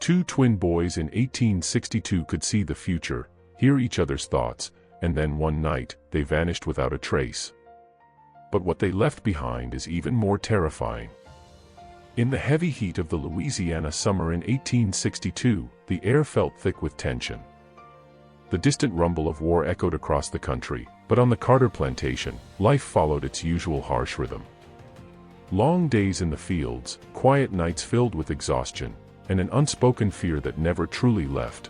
Two twin boys in 1862 could see the future, hear each other's thoughts, and then one night, they vanished without a trace. But what they left behind is even more terrifying. In the heavy heat of the Louisiana summer in 1862, the air felt thick with tension. The distant rumble of war echoed across the country, but on the Carter plantation, life followed its usual harsh rhythm. Long days in the fields, quiet nights filled with exhaustion, and an unspoken fear that never truly left.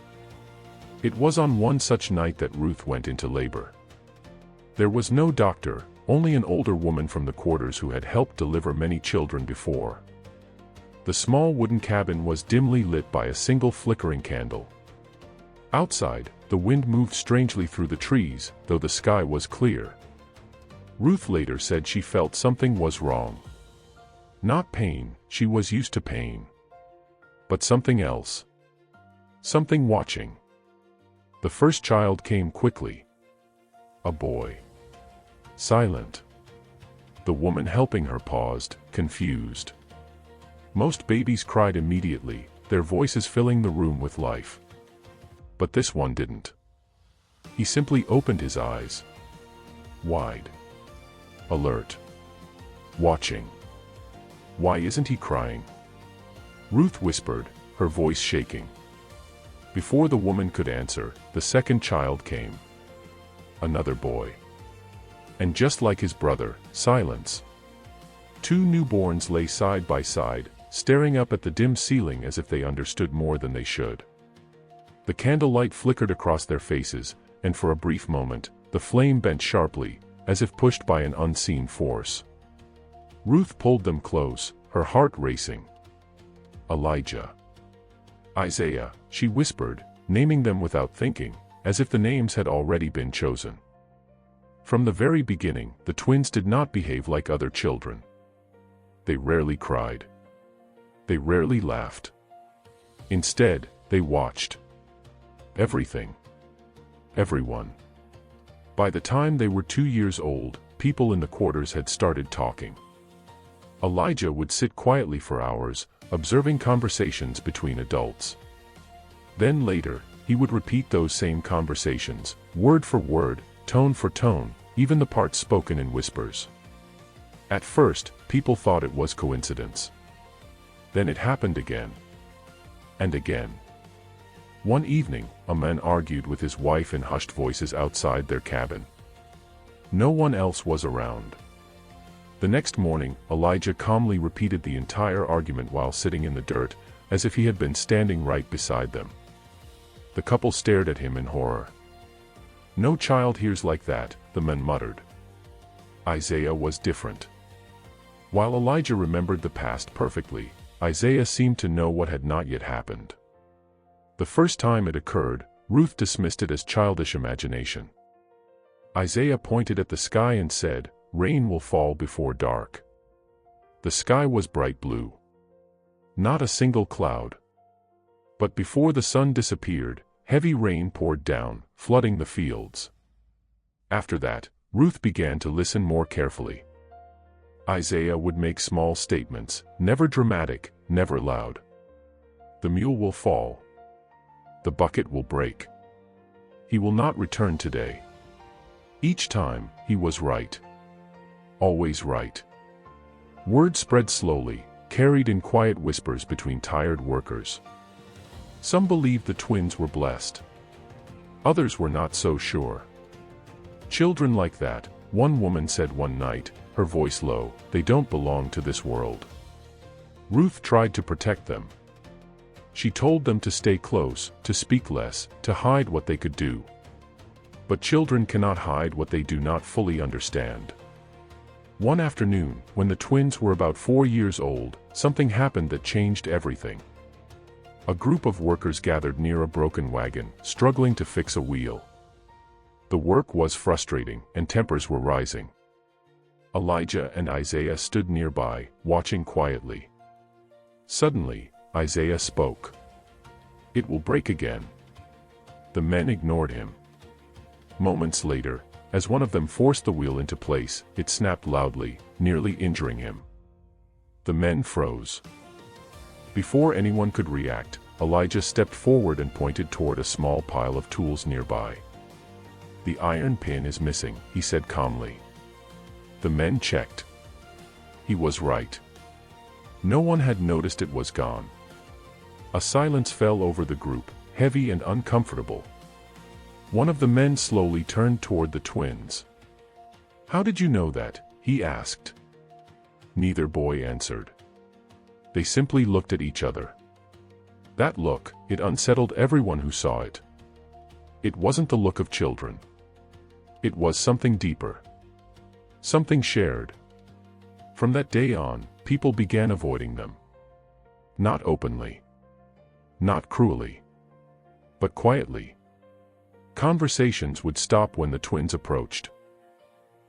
It was on one such night that Ruth went into labor. There was no doctor, only an older woman from the quarters who had helped deliver many children before. The small wooden cabin was dimly lit by a single flickering candle. Outside, the wind moved strangely through the trees, though the sky was clear. Ruth later said she felt something was wrong. Not pain, she was used to pain. But something else. Something watching. The first child came quickly. A boy. Silent. The woman helping her paused, confused. Most babies cried immediately, their voices filling the room with life. But this one didn't. He simply opened his eyes. Wide. Alert. Watching. Why isn't he crying? Ruth whispered, her voice shaking. Before the woman could answer, the second child came. Another boy. And just like his brother, silence. Two newborns lay side by side, staring up at the dim ceiling as if they understood more than they should. The candlelight flickered across their faces, and for a brief moment, the flame bent sharply, as if pushed by an unseen force. Ruth pulled them close, her heart racing. Elijah. Isaiah, she whispered, naming them without thinking, as if the names had already been chosen. From the very beginning, the twins did not behave like other children. They rarely cried. They rarely laughed. Instead, they watched. Everything. Everyone. By the time they were 2 years old, people in the quarters had started talking. Elijah would sit quietly for hours, observing conversations between adults. Then later, he would repeat those same conversations, word for word, tone for tone, even the parts spoken in whispers. At first, people thought it was coincidence. Then it happened again. And again. One evening, a man argued with his wife in hushed voices outside their cabin. No one else was around. The next morning, Elijah calmly repeated the entire argument while sitting in the dirt, as if he had been standing right beside them. The couple stared at him in horror. "No child hears like that," the man muttered. Isaiah was different. While Elijah remembered the past perfectly, Isaiah seemed to know what had not yet happened. The first time it occurred, Ruth dismissed it as childish imagination. Isaiah pointed at the sky and said, "Rain will fall before dark." The sky was bright blue. Not a single cloud. But before the sun disappeared, heavy rain poured down, flooding the fields. After that, Ruth began to listen more carefully. Isaiah would make small statements, never dramatic, never loud. The mule will fall. The bucket will break. He will not return today. Each time, he was right. Always right. Word spread slowly, carried in quiet whispers between tired workers. Some believed the twins were blessed. Others were not so sure. "Children like that," one woman said one night, her voice low, "they don't belong to this world." Ruth tried to protect them. She told them to stay close, to speak less, to hide what they could do. But children cannot hide what they do not fully understand. One afternoon, when the twins were about 4 years old, something happened that changed everything. A group of workers gathered near a broken wagon, struggling to fix a wheel. The work was frustrating, and tempers were rising. Elijah and Isaiah stood nearby, watching quietly. Suddenly, Isaiah spoke. "It will break again." The men ignored him. Moments later, as one of them forced the wheel into place, it snapped loudly, nearly injuring him. The men froze. Before anyone could react, Elijah stepped forward and pointed toward a small pile of tools nearby. "The iron pin is missing," he said calmly. The men checked. He was right. No one had noticed it was gone. A silence fell over the group, heavy and uncomfortable. One of the men slowly turned toward the twins. "How did you know that?" he asked. Neither boy answered. They simply looked at each other. That look, it unsettled everyone who saw it. It wasn't the look of children. It was something deeper. Something shared. From that day on, people began avoiding them. Not openly. Not cruelly. But quietly. Conversations would stop when the twins approached.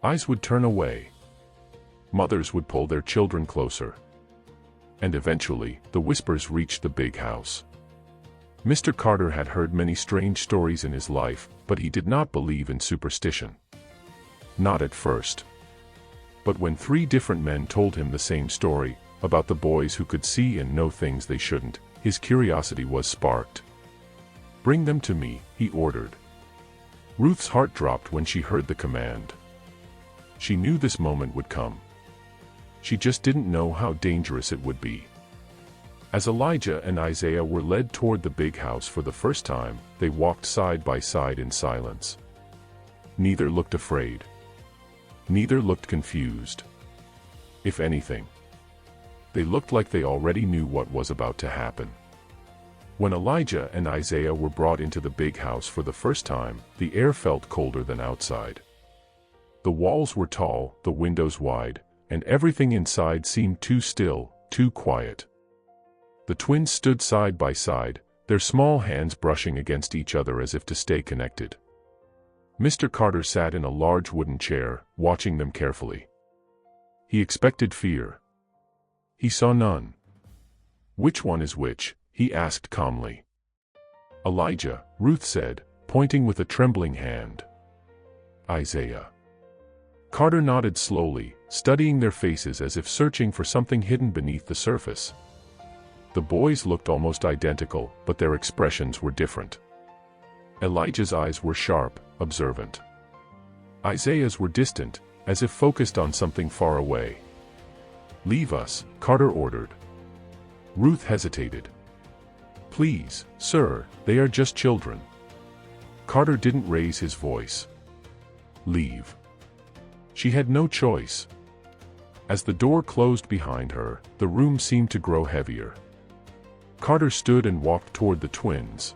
Eyes would turn away. Mothers would pull their children closer. And eventually, the whispers reached the big house. Mr. Carter had heard many strange stories in his life, but he did not believe in superstition. Not at first. But when 3 different men told him the same story, about the boys who could see and know things they shouldn't, his curiosity was sparked. "Bring them to me," he ordered. Ruth's heart dropped when she heard the command. She knew this moment would come. She just didn't know how dangerous it would be. As Elijah and Isaiah were led toward the big house for the first time, they walked side by side in silence. Neither looked afraid. Neither looked confused. If anything, they looked like they already knew what was about to happen. When Elijah and Isaiah were brought into the big house for the first time, the air felt colder than outside. The walls were tall, the windows wide, and everything inside seemed too still, too quiet. The twins stood side by side, their small hands brushing against each other as if to stay connected. Mr. Carter sat in a large wooden chair, watching them carefully. He expected fear. He saw none. "Which one is which?" he asked calmly. "Elijah," Ruth said, pointing with a trembling hand. "Isaiah." Carter nodded slowly, studying their faces as if searching for something hidden beneath the surface. The boys looked almost identical, but their expressions were different. Elijah's eyes were sharp, observant. Isaiah's were distant, as if focused on something far away. "Leave us," Carter ordered. Ruth hesitated. "Please, sir, they are just children." Carter didn't raise his voice. "Leave." She had no choice. As the door closed behind her, the room seemed to grow heavier. Carter stood and walked toward the twins.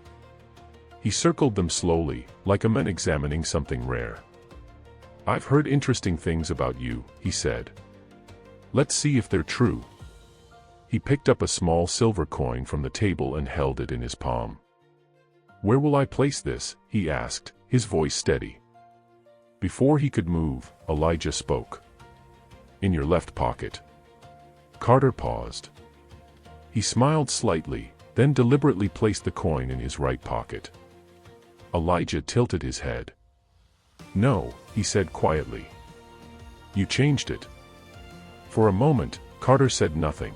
He circled them slowly, like a man examining something rare. "I've heard interesting things about you," he said. "Let's see if they're true." He picked up a small silver coin from the table and held it in his palm. "Where will I place this?" he asked, his voice steady. Before he could move, Elijah spoke. "In your left pocket." Carter paused. He smiled slightly, then deliberately placed the coin in his right pocket. Elijah tilted his head. "No," he said quietly. "You changed it." For a moment, Carter said nothing.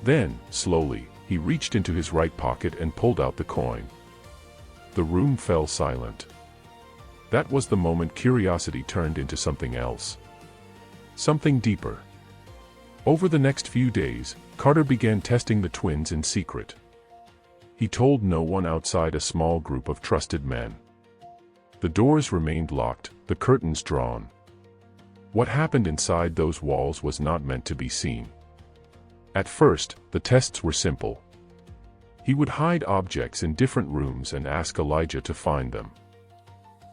Then, slowly, he reached into his right pocket and pulled out the coin. The room fell silent. That was the moment curiosity turned into something else. Something deeper. Over the next few days, Carter began testing the twins in secret. He told no one outside a small group of trusted men. The doors remained locked, the curtains drawn. What happened inside those walls was not meant to be seen. At first, the tests were simple. He would hide objects in different rooms and ask Elijah to find them.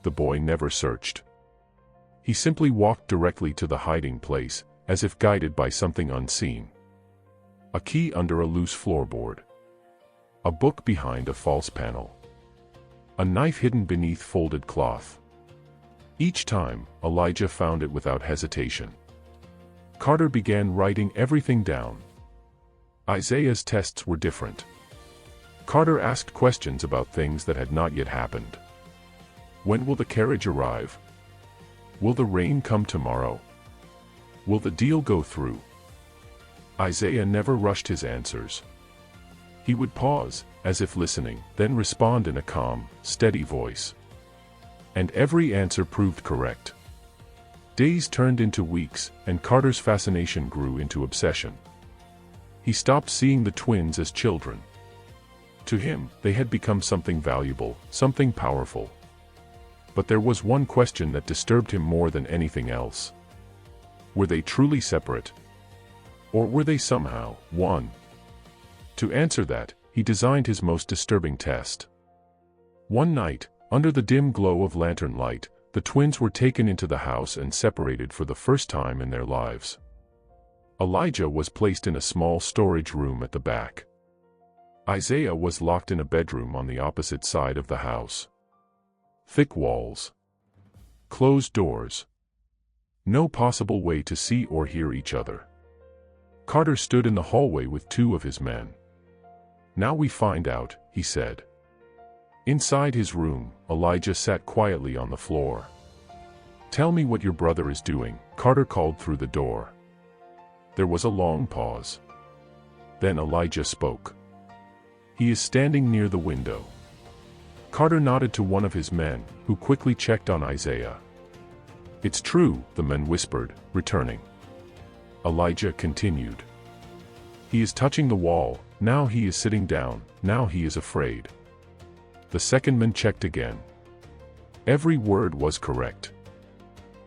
The boy never searched. He simply walked directly to the hiding place, as if guided by something unseen. A key under a loose floorboard. A book behind a false panel. A knife hidden beneath folded cloth. Each time, Elijah found it without hesitation. Carter began writing everything down. Isaiah's tests were different. Carter asked questions about things that had not yet happened. When will the carriage arrive? Will the rain come tomorrow? Will the deal go through? Isaiah never rushed his answers. He would pause, as if listening, then respond in a calm, steady voice. And every answer proved correct. Days turned into weeks, and Carter's fascination grew into obsession. He stopped seeing the twins as children. To him, they had become something valuable, something powerful. But there was one question that disturbed him more than anything else. Were they truly separate? Or were they somehow one? To answer that, he designed his most disturbing test. One night, under the dim glow of lantern light, the twins were taken into the house and separated for the first time in their lives. Elijah was placed in a small storage room at the back. Isaiah was locked in a bedroom on the opposite side of the house. Thick walls. Closed doors. No possible way to see or hear each other. Carter stood in the hallway with two of his men. "Now we find out," he said. Inside his room, Elijah sat quietly on the floor. "Tell me what your brother is doing," Carter called through the door. There was a long pause. Then Elijah spoke. "He is standing near the window." Carter nodded to one of his men, who quickly checked on Isaiah. "It's true," the men whispered, returning. Elijah continued. "He is touching the wall, now he is sitting down, now he is afraid." The second man checked again. Every word was correct.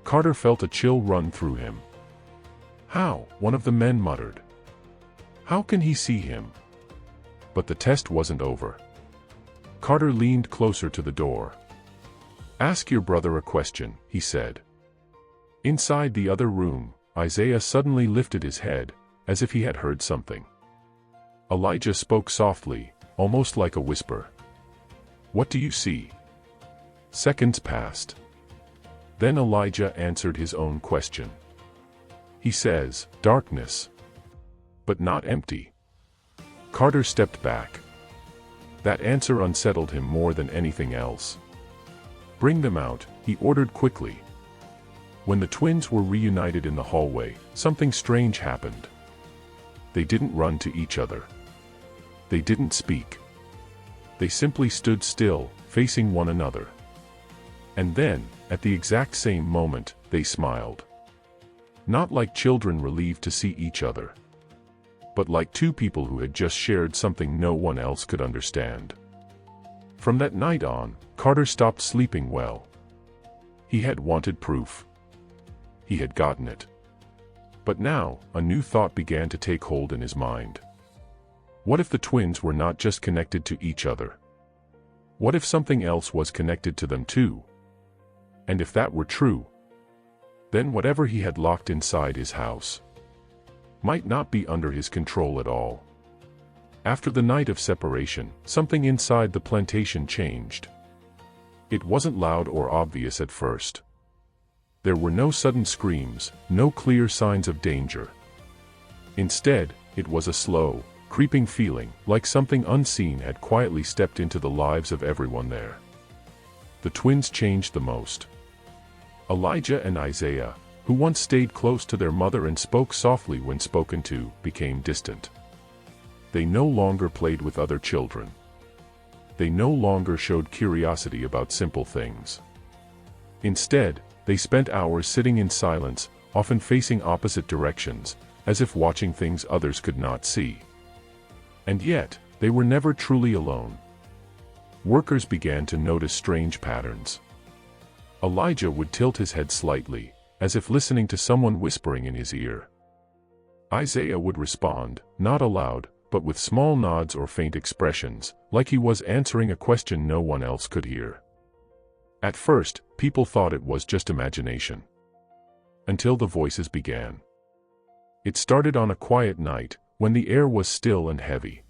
Carter felt a chill run through him. "How?" one of the men muttered. "How can he see him?" But the test wasn't over. Carter leaned closer to the door. "Ask your brother a question," he said. Inside the other room, Isaiah suddenly lifted his head, as if he had heard something. Elijah spoke softly, almost like a whisper. "What do you see?" Seconds passed. Then Elijah answered his own question. He says, "Darkness. But not empty." Carter stepped back. That answer unsettled him more than anything else. "Bring them out," he ordered quickly. When the twins were reunited in the hallway, something strange happened. They didn't run to each other. They didn't speak. They simply stood still, facing one another. And then, at the exact same moment, they smiled. Not like children relieved to see each other, but like two people who had just shared something no one else could understand. From that night on, Carter stopped sleeping well. He had wanted proof. He had gotten it. But now, a new thought began to take hold in his mind. What if the twins were not just connected to each other? What if something else was connected to them too? And if that were true, then whatever he had locked inside his house might not be under his control at all. After the night of separation, something inside the plantation changed. It wasn't loud or obvious at first. There were no sudden screams, no clear signs of danger. Instead, it was a slow, creeping feeling, like something unseen had quietly stepped into the lives of everyone there. The twins changed the most. Elijah and Isaiah, who once stayed close to their mother and spoke softly when spoken to, became distant. They no longer played with other children. They no longer showed curiosity about simple things. Instead, they spent hours sitting in silence, often facing opposite directions, as if watching things others could not see. And yet, they were never truly alone. Workers began to notice strange patterns. Elijah would tilt his head slightly, as if listening to someone whispering in his ear. Isaiah would respond, not aloud, but with small nods or faint expressions, like he was answering a question no one else could hear. At first, people thought it was just imagination. Until the voices began. It started on a quiet night, when the air was still and heavy.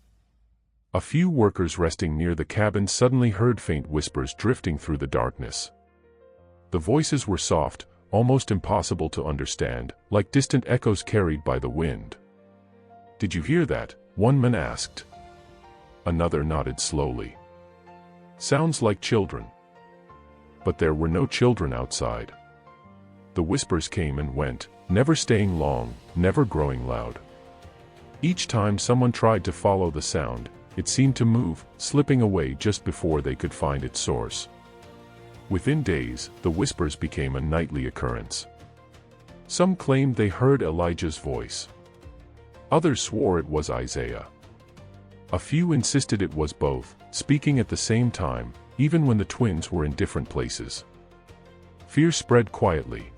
A few workers resting near the cabin suddenly heard faint whispers drifting through the darkness. The voices were soft, almost impossible to understand, like distant echoes carried by the wind. "Did you hear that?" one man asked. Another nodded slowly. "Sounds like children." But there were no children outside. The whispers came and went, never staying long, never growing loud. Each time someone tried to follow the sound, It seemed to move, slipping away just before they could find its source. Within days, the whispers became a nightly occurrence. Some claimed they heard Elijah's voice. Others swore it was Isaiah. A few insisted it was both, speaking at the same time, even when the twins were in different places. Fear spread quietly.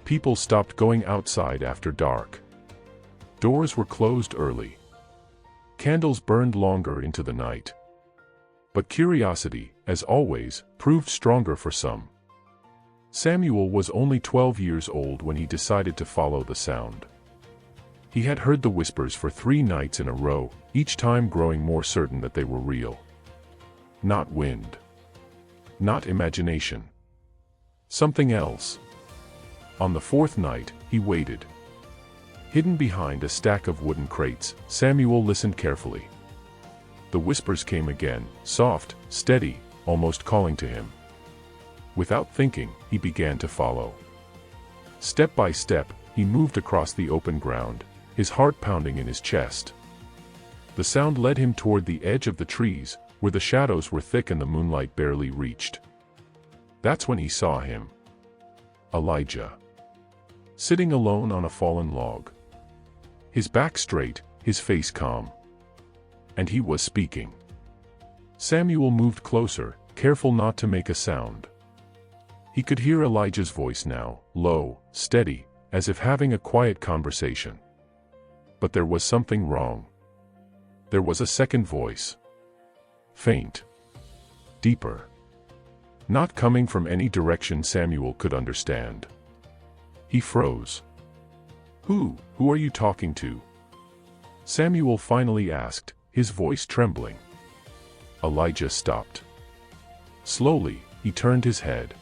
People stopped going outside after dark. Doors were closed early. Candles burned longer into the night. But curiosity, as always, proved stronger for some. Samuel was only 12 years old when he decided to follow the sound. He had heard the whispers for 3 nights in a row, each time growing more certain that they were real. Not wind. Not imagination. Something else. On the 4th night, he waited. Hidden behind a stack of wooden crates, Samuel listened carefully. The whispers came again, soft, steady, almost calling to him. Without thinking, he began to follow. Step by step, he moved across the open ground, his heart pounding in his chest. The sound led him toward the edge of the trees, where the shadows were thick and the moonlight barely reached. That's when he saw him. Elijah. Sitting alone on a fallen log. His back straight, his face calm. And he was speaking. Samuel moved closer, careful not to make a sound. He could hear Elijah's voice now, low, steady, as if having a quiet conversation. But there was something wrong. There was a second voice. Faint. Deeper. Not coming from any direction Samuel could understand. He froze. Who are you talking to? Samuel finally asked, his voice trembling. Elijah stopped. Slowly, he turned his head.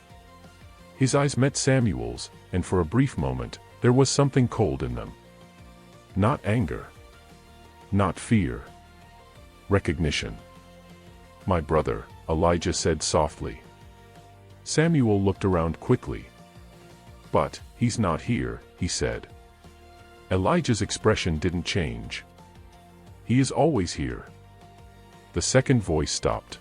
His eyes met Samuel's, and for a brief moment, there was something cold in them. Not anger. Not fear. Recognition. My brother, Elijah said softly. Samuel looked around quickly. But, he's not here, he said. Elijah's expression didn't change. He is always here. The second voice stopped.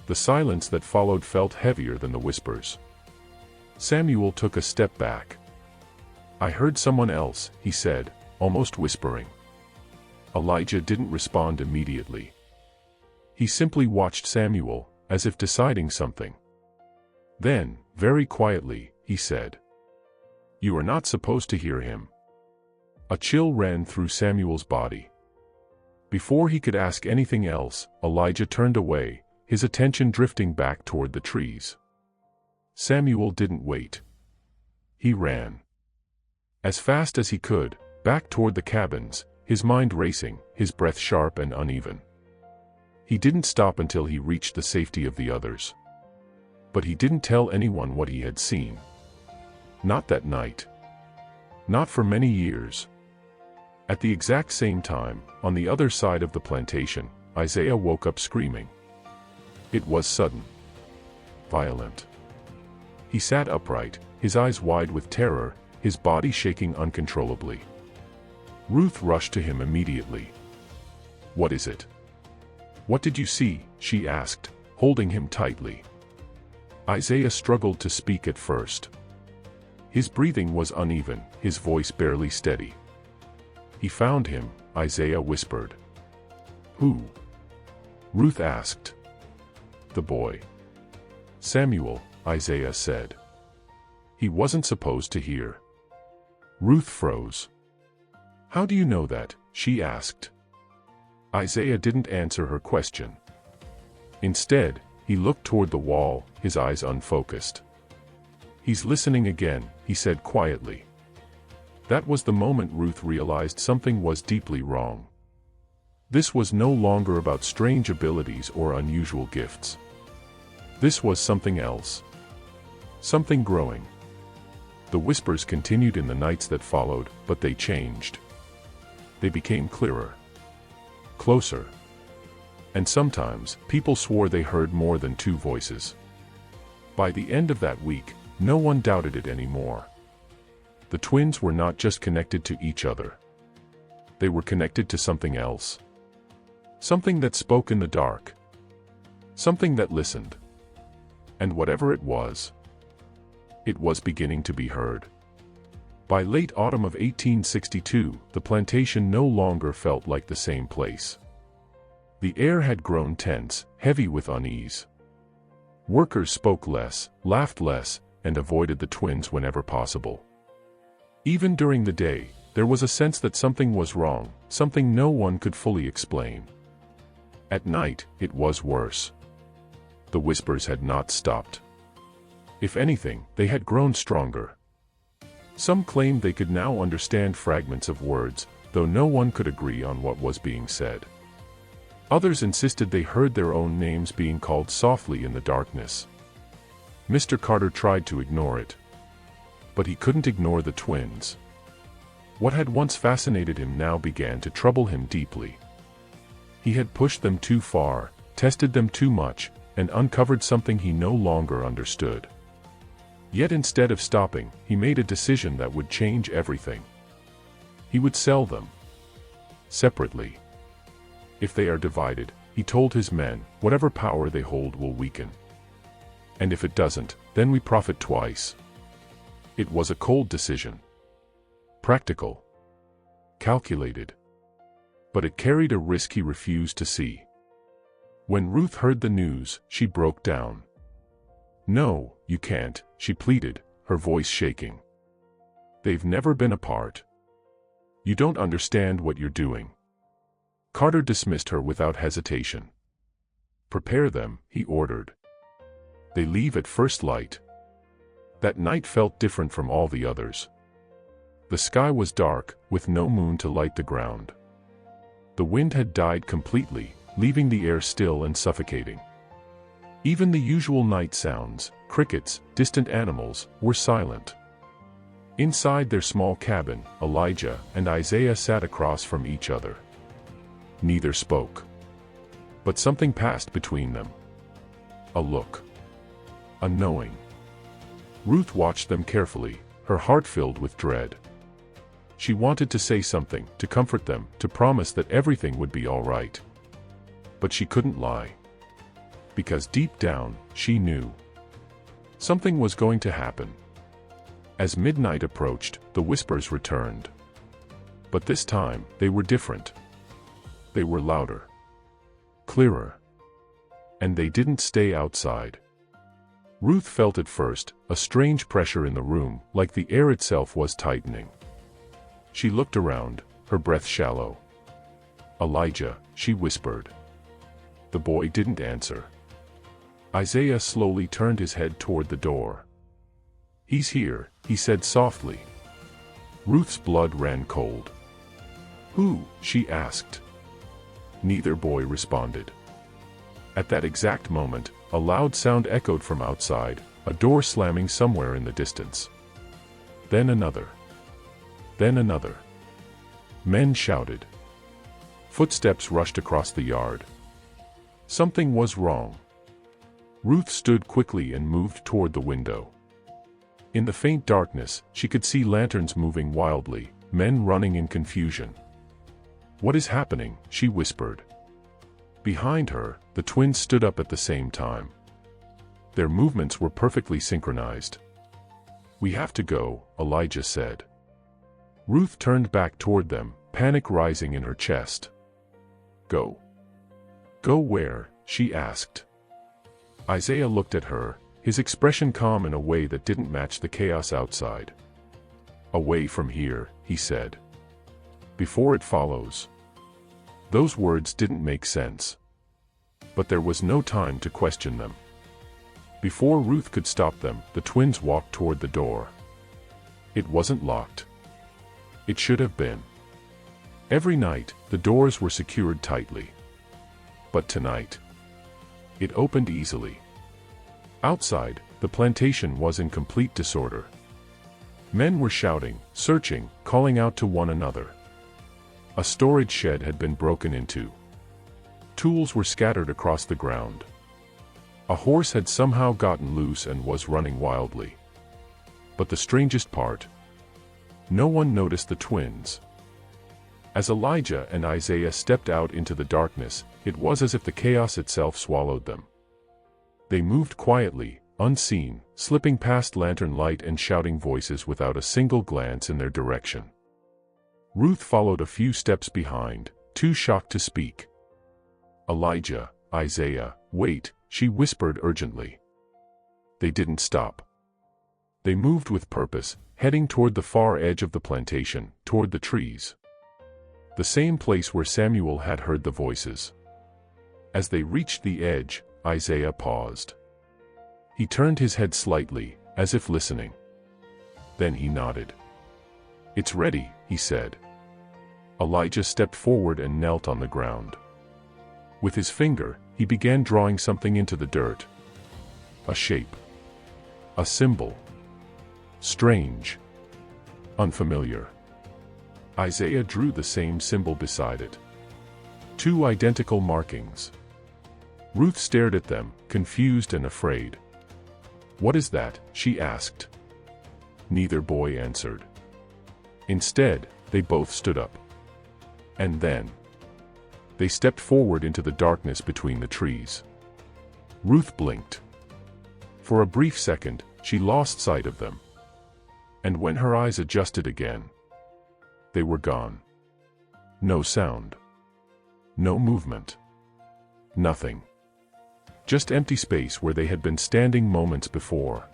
The silence that followed felt heavier than the whispers. Samuel took a step back. I heard someone else, he said, almost whispering. Elijah didn't respond immediately. He simply watched Samuel, as if deciding something. Then, very quietly, he said, "You are not supposed to hear him." A chill ran through Samuel's body. Before he could ask anything else, Elijah turned away, his attention drifting back toward the trees. Samuel didn't wait. He ran. As fast as he could, back toward the cabins, his mind racing, his breath sharp and uneven. He didn't stop until he reached the safety of the others. But he didn't tell anyone what he had seen. Not that night. Not for many years. At the exact same time, on the other side of the plantation, Isaiah woke up screaming. It was sudden. Violent. He sat upright, his eyes wide with terror, his body shaking uncontrollably. Ruth rushed to him immediately. "What is it?" "What did you see?" she asked, holding him tightly. Isaiah struggled to speak at first. His breathing was uneven, his voice barely steady. "He found him," Isaiah whispered. "Who?" Ruth asked. "The boy." "Samuel," Isaiah said. He wasn't supposed to hear. Ruth froze. "How do you know that?" she asked. Isaiah didn't answer her question. Instead, he looked toward the wall, his eyes unfocused. "He's listening again," he said quietly. That was the moment Ruth realized something was deeply wrong. This was no longer about strange abilities or unusual gifts. This was something else. Something growing. The whispers continued in the nights that followed, but they changed. They became clearer. Closer. And sometimes, people swore they heard more than 2 voices. By the end of that week, no one doubted it anymore. The twins were not just connected to each other. They were connected to something else. Something that spoke in the dark. Something that listened. And whatever it was beginning to be heard. By late autumn of 1862, the plantation no longer felt like the same place. The air had grown tense, heavy with unease. Workers spoke less, laughed less, and avoided the twins whenever possible. Even during the day, there was a sense that something was wrong, something no one could fully explain. At night, it was worse. The whispers had not stopped. If anything, they had grown stronger. Some claimed they could now understand fragments of words, though no one could agree on what was being said. Others insisted they heard their own names being called softly in the darkness. Mr. Carter tried to ignore it. But he couldn't ignore the twins. What had once fascinated him now began to trouble him deeply. He had pushed them too far, tested them too much, and uncovered something he no longer understood. Yet instead of stopping, he made a decision that would change everything. He would sell them. Separately. If they are divided, he told his men, whatever power they hold will weaken. And if it doesn't, then we profit twice. It was a cold decision. Practical. Calculated. But it carried a risk he refused to see. When Ruth heard the news, she broke down. "No, you can't," she pleaded, her voice shaking. "They've never been apart. You don't understand what you're doing." Carter dismissed her without hesitation. "Prepare them," he ordered. "They leave at first light." That night felt different from all the others. The sky was dark, with no moon to light the ground. The wind had died completely, leaving the air still and suffocating. Even the usual night sounds, crickets, distant animals, were silent. Inside their small cabin, Elijah and Isaiah sat across from each other. Neither spoke. But something passed between them. A look. A knowing. Ruth watched them carefully, her heart filled with dread. She wanted to say something, to comfort them, to promise that everything would be all right. But she couldn't lie. Because deep down, she knew. Something was going to happen. As midnight approached, the whispers returned. But this time, they were different. They were louder. Clearer. And they didn't stay outside. Ruth felt at first, a strange pressure in the room, like the air itself was tightening. She looked around, her breath shallow. "Elijah," she whispered. The boy didn't answer. Isaiah slowly turned his head toward the door. "He's here," he said softly. Ruth's blood ran cold. "Who?" she asked. Neither boy responded. At that exact moment, a loud sound echoed from outside, a door slamming somewhere in the distance. Then another. Then another. Men shouted. Footsteps rushed across the yard. Something was wrong. Ruth stood quickly and moved toward the window. In the faint darkness, she could see lanterns moving wildly, men running in confusion. "What is happening?" she whispered. Behind her, the twins stood up at the same time. Their movements were perfectly synchronized. "We have to go," Elijah said. Ruth turned back toward them, panic rising in her chest. "Go." "Go where?" she asked. Isaiah looked at her, his expression calm in a way that didn't match the chaos outside. "Away from here," he said. "Before it follows." Those words didn't make sense. But there was no time to question them. Before Ruth could stop them, the twins walked toward the door. It wasn't locked. It should have been. Every night, the doors were secured tightly. But tonight, it opened easily. Outside, the plantation was in complete disorder. Men were shouting, searching, calling out to one another. A storage shed had been broken into. Tools were scattered across the ground. A horse had somehow gotten loose and was running wildly. But the strangest part, no one noticed the twins. As Elijah and Isaiah stepped out into the darkness, it was as if the chaos itself swallowed them. They moved quietly, unseen, slipping past lantern light and shouting voices without a single glance in their direction. Ruth followed a few steps behind, too shocked to speak. "Elijah, Isaiah, wait," she whispered urgently. They didn't stop. They moved with purpose, heading toward the far edge of the plantation, toward the trees. The same place where Samuel had heard the voices. As they reached the edge, Isaiah paused. He turned his head slightly, as if listening. Then he nodded. "It's ready," he said. Elijah stepped forward and knelt on the ground. With his finger, he began drawing something into the dirt. A shape. A symbol. Strange. Unfamiliar. Isaiah drew the same symbol beside it. 2 identical markings. Ruth stared at them, confused and afraid. "What is that?" she asked. Neither boy answered. Instead, they both stood up. And then, they stepped forward into the darkness between the trees. Ruth blinked. For a brief second, she lost sight of them. And when her eyes adjusted again, they were gone. No sound. No movement. Nothing. Just empty space where they had been standing moments before.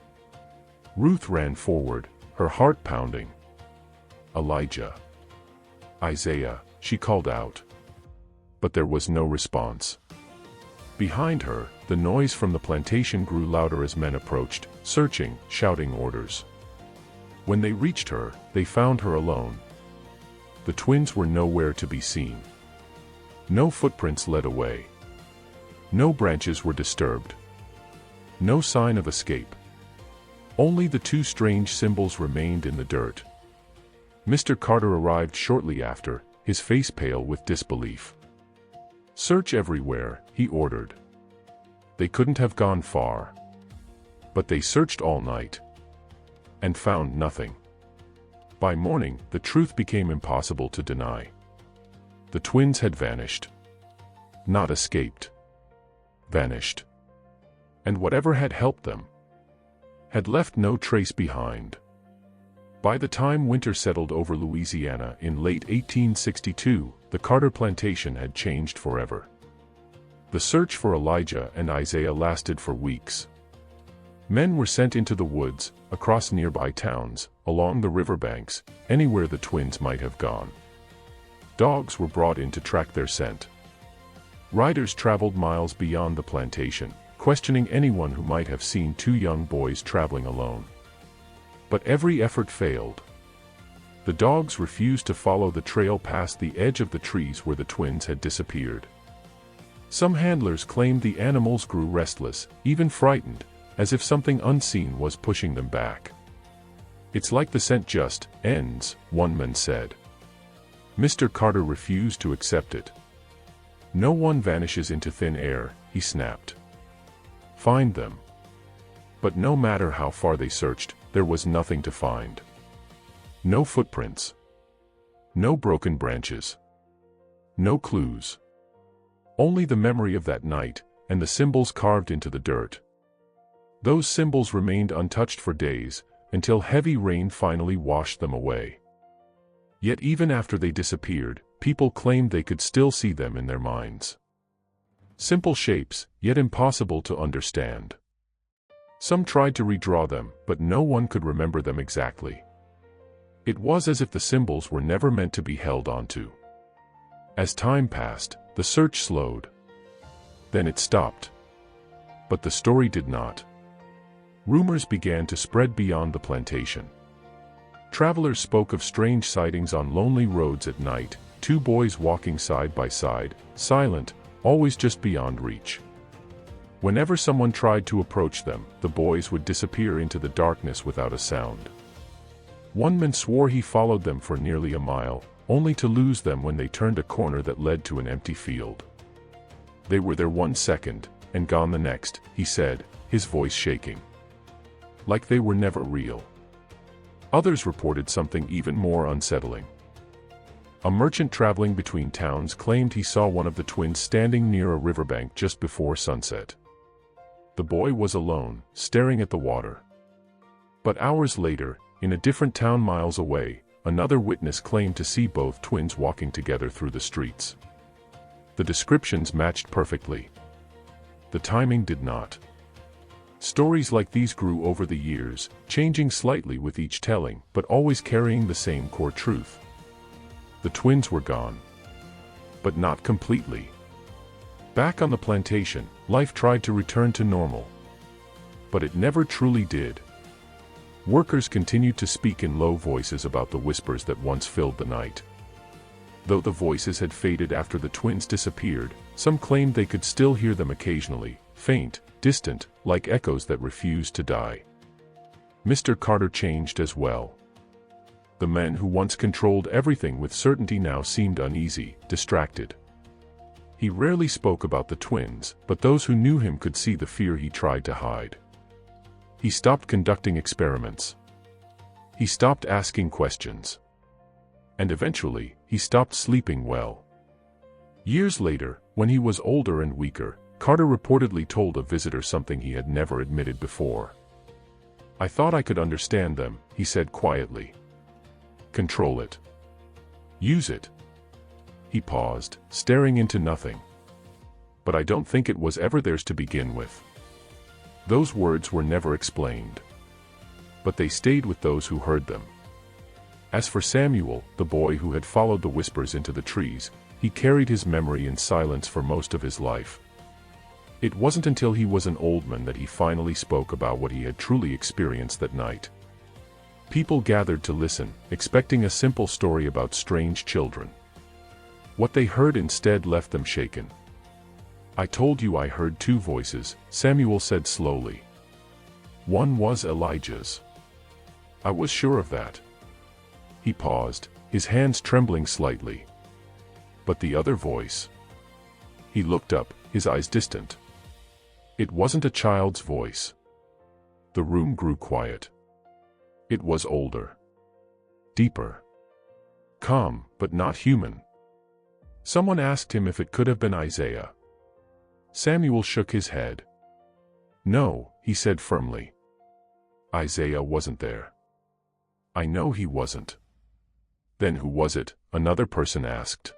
Ruth ran forward, her heart pounding. "Elijah. Isaiah," she called out. But there was no response. Behind her, the noise from the plantation grew louder as men approached, searching, shouting orders. When they reached her, they found her alone. The twins were nowhere to be seen. No footprints led away. No branches were disturbed. No sign of escape. Only the 2 strange symbols remained in the dirt. Mr. Carter arrived shortly after, his face pale with disbelief. "Search everywhere," he ordered. They couldn't have gone far. But they searched all night. And found nothing. By morning, the truth became impossible to deny. The twins had vanished. Not escaped. Vanished. And whatever had helped them had left no trace behind. By the time winter settled over Louisiana in late 1862, the Carter plantation had changed forever. The search for Elijah and Isaiah lasted for weeks. Men were sent into the woods, across nearby towns, along the riverbanks, anywhere the twins might have gone. Dogs were brought in to track their scent. Riders traveled miles beyond the plantation, questioning anyone who might have seen 2 young boys traveling alone. But every effort failed. The dogs refused to follow the trail past the edge of the trees where the twins had disappeared. Some handlers claimed the animals grew restless, even frightened, as if something unseen was pushing them back. "It's like the scent just ends," one man said. Mr. Carter refused to accept it. "No one vanishes into thin air," he snapped. "Find them." But no matter how far they searched, there was nothing to find. No footprints. No broken branches. No clues. Only the memory of that night, and the symbols carved into the dirt. Those symbols remained untouched for days, until heavy rain finally washed them away. Yet even after they disappeared, people claimed they could still see them in their minds. Simple shapes, yet impossible to understand. Some tried to redraw them, but no one could remember them exactly. It was as if the symbols were never meant to be held onto. As time passed, the search slowed. Then it stopped. But the story did not. Rumors began to spread beyond the plantation. Travelers spoke of strange sightings on lonely roads at night, 2 boys walking side by side, silent, always just beyond reach. Whenever someone tried to approach them, the boys would disappear into the darkness without a sound. One man swore he followed them for nearly a mile, only to lose them when they turned a corner that led to an empty field. They were there 1 second, and gone the next, he said, his voice shaking. Like they were never real. Others reported something even more unsettling. A merchant traveling between towns claimed he saw one of the twins standing near a riverbank just before sunset. The boy was alone, staring at the water. But hours later, in a different town miles away, another witness claimed to see both twins walking together through the streets. The descriptions matched perfectly. The timing did not. Stories like these grew over the years, changing slightly with each telling, but always carrying the same core truth. The twins were gone. But not completely. Back on the plantation, life tried to return to normal. But it never truly did. Workers continued to speak in low voices about the whispers that once filled the night. Though the voices had faded after the twins disappeared, some claimed they could still hear them occasionally, faint, distant, like echoes that refused to die. Mr. Carter changed as well. The men who once controlled everything with certainty now seemed uneasy, distracted. He rarely spoke about the twins, but those who knew him could see the fear he tried to hide. He stopped conducting experiments. He stopped asking questions. And eventually, he stopped sleeping well. Years later, when he was older and weaker, Carter reportedly told a visitor something he had never admitted before. "I thought I could understand them," he said quietly. "Control it. Use it." He paused, staring into nothing. "But I don't think it was ever theirs to begin with." Those words were never explained. But they stayed with those who heard them. As for Samuel, the boy who had followed the whispers into the trees, he carried his memory in silence for most of his life. It wasn't until he was an old man that he finally spoke about what he had truly experienced that night. People gathered to listen, expecting a simple story about strange children. What they heard instead left them shaken. "I told you I heard two voices," Samuel said slowly. "One was Elijah's. I was sure of that." He paused, his hands trembling slightly. "But the other voice?" He looked up, his eyes distant. It wasn't a child's voice. The room grew quiet. It was older. Deeper. Calm, but not human. Someone asked him if it could have been Isaiah. Samuel shook his head. "No," he said firmly. "Isaiah wasn't there." "I know he wasn't." "Then who was it?" another person asked.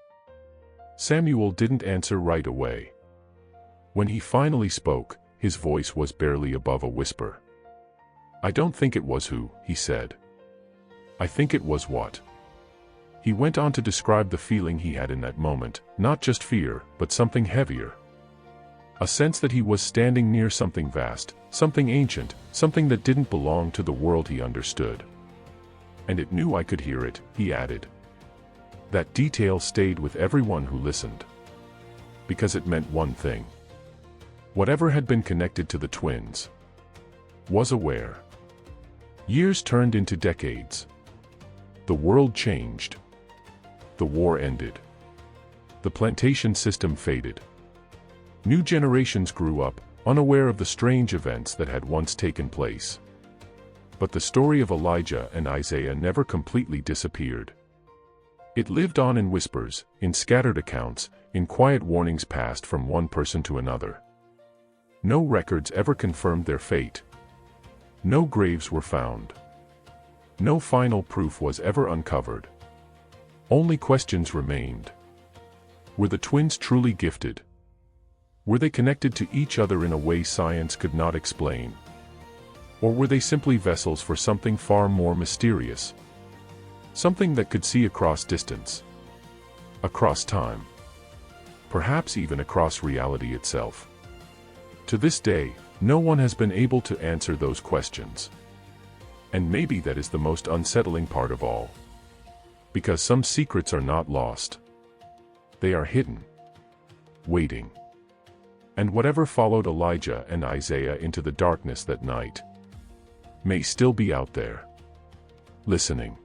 Samuel didn't answer right away. When he finally spoke, his voice was barely above a whisper. "I don't think it was who," he said. "I think it was what." He went on to describe the feeling he had in that moment, not just fear, but something heavier. A sense that he was standing near something vast, something ancient, something that didn't belong to the world he understood. "And it knew I could hear it," he added. That detail stayed with everyone who listened. Because it meant one thing. Whatever had been connected to the twins was aware. Years turned into decades. The world changed. The war ended. The plantation system faded. New generations grew up, unaware of the strange events that had once taken place. But the story of Elijah and Isaiah never completely disappeared. It lived on in whispers, in scattered accounts, in quiet warnings passed from one person to another. No records ever confirmed their fate. No graves were found. No final proof was ever uncovered. Only questions remained. Were the twins truly gifted? Were they connected to each other in a way science could not explain? Or were they simply vessels for something far more mysterious? Something that could see across distance. Across time. Perhaps even across reality itself. To this day, no one has been able to answer those questions. And maybe that is the most unsettling part of all. Because some secrets are not lost. They are hidden. Waiting. And whatever followed Elijah and Isaiah into the darkness that night may still be out there. Listening.